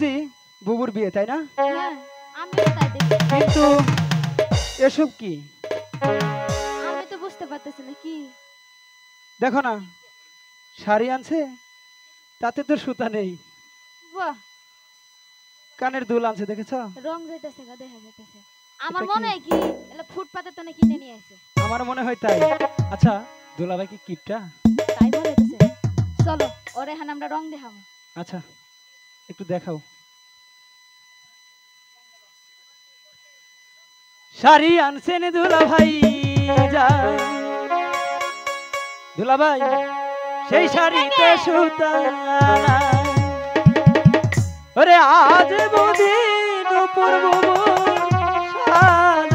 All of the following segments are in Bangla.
বুঝি বুবুর বিয়ে, তাই না? হ্যাঁ আমিও তাই দেখি। কিন্তু এসব কি? আমি তো বুঝতে পারতেছি না কি। দেখো না, শাড়ি আনছে, তাতে তো সুতা নেই। বাহ, কানের দুল আনছে, দেখেছ? রং যাইতেছে গা, দেখা যাইতেছে। আমার এটা কি? মনে হয় কি এলা ফুটপাতে তো না কিনে নিয়ে আইছে। আমার মনে হয় তাই। আচ্ছা, দুলাভাই কি কিপটা? তাই মনে হইতেছে। চলো ওরে এখন আমরা রং দেখাবো। আচ্ছা, একটু দেখাও। শাড়ি আনছেন দুলাভাই যায়, দুলাভাই সেই শাড়িতে সুতা নাই। ওরে আজ বুঝি নূপুর বুবুর সাজান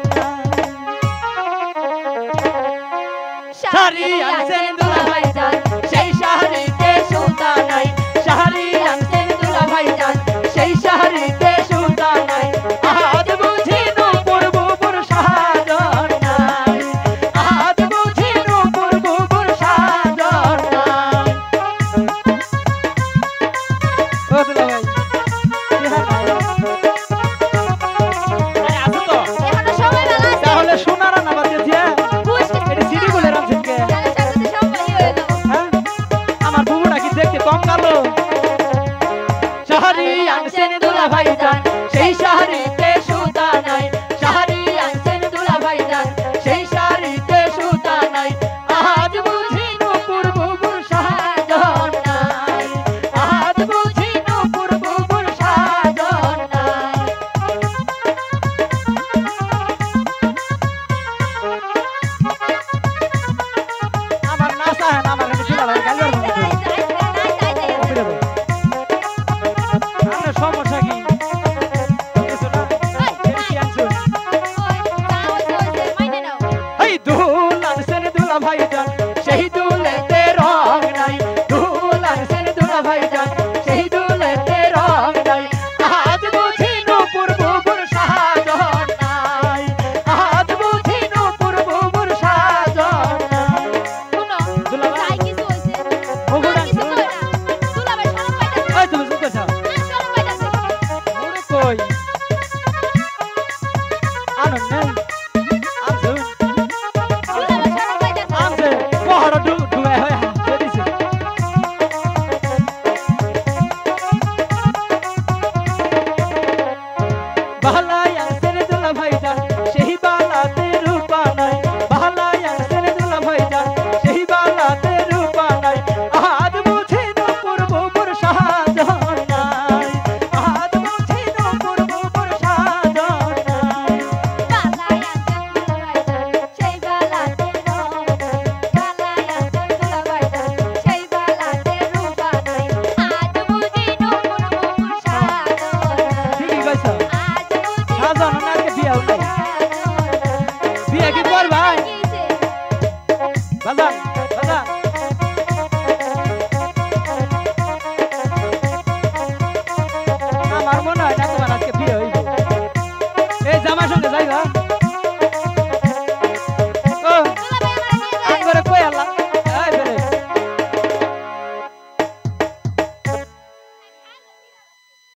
নাই। শাড়ি আনছেন দুলাভাই যান, সেই শাড়িতে সুতা নাই। শাড়ি আনছেন দুলাভাই যান, সেই শাড়িতে সুতা নাই। আজ বুঝি নূপুর বুবুর সাজান নাই। আজ বুঝি নূপুর বুবুর সাজান নাই। ও দুলাভাই, কি হাল নাই? আরে আসো তো। এখনো সময় বেলা আছে। তাহলে সোনার না বাজে দিয়া বুঝতে এটা সিডি বলে রাখছেন কে? তাহলে সাথে সময় হয়ে গেল। হ্যাঁ, আমার বুবুটা কি দেখতে কম কালো? শাড়ি আনছেন দুলাভাই